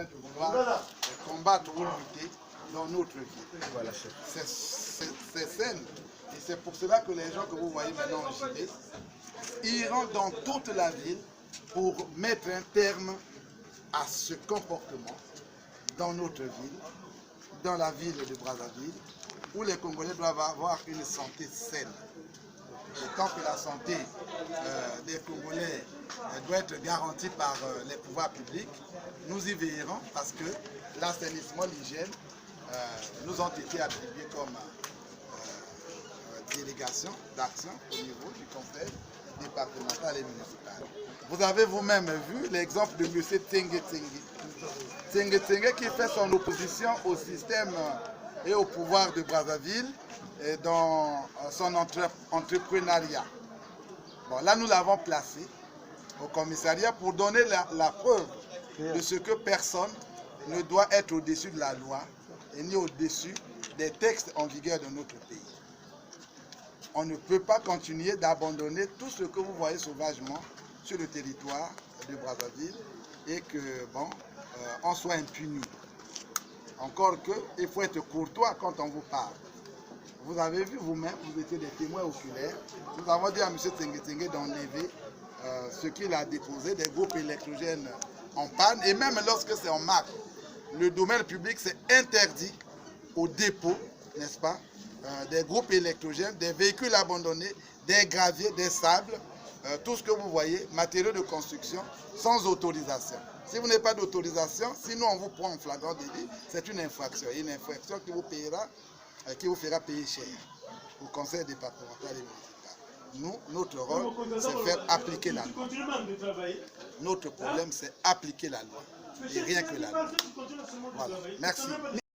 train de vouloir combattre ou lutter dans notre vie. Voilà, chef. C'est saine. Et c'est pour cela que les gens que vous voyez maintenant en JD iront dans toute la ville pour mettre un terme à ce comportement dans notre ville, dans la ville de Brazzaville, où les Congolais doivent avoir une santé saine. Et tant que la santé des Congolais doit être garantie par les pouvoirs publics, nous y veillerons parce que l'assainissement, l'hygiène nous ont été attribués comme délégation d'action au niveau du conseil départemental et municipal. Vous avez vous-même vu l'exemple de M. Tenge qui fait son opposition au système et au pouvoir de Brazzaville et dans son entrepreneuriat. Bon, là, nous l'avons placé au commissariat pour donner la preuve de ce que personne ne doit être au-dessus de la loi et ni au-dessus des textes en vigueur de notre pays. On ne peut pas continuer d'abandonner tout ce que vous voyez sauvagement sur le territoire de Brazzaville et que, bon, on soit impuni. Encore qu'il faut être courtois quand on vous parle. Vous avez vu vous-même, vous étiez des témoins oculaires. Nous avons dit à M. Tenge d'enlever ce qu'il a déposé, des groupes électrogènes en panne. Et même lorsque c'est en marque, le domaine public, c'est interdit au dépôt, n'est-ce pas, des groupes électrogènes, des véhicules abandonnés, des graviers, des sables, tout ce que vous voyez, matériaux de construction, sans autorisation. Si vous n'avez pas d'autorisation, sinon on vous prend en flagrant délit, c'est une infraction qui vous payera, qui vous fera payer cher au conseil départemental et municipal. Nous, notre rôle, c'est faire appliquer la loi. Notre problème, c'est appliquer la loi. Et rien que la loi. Voilà. Merci.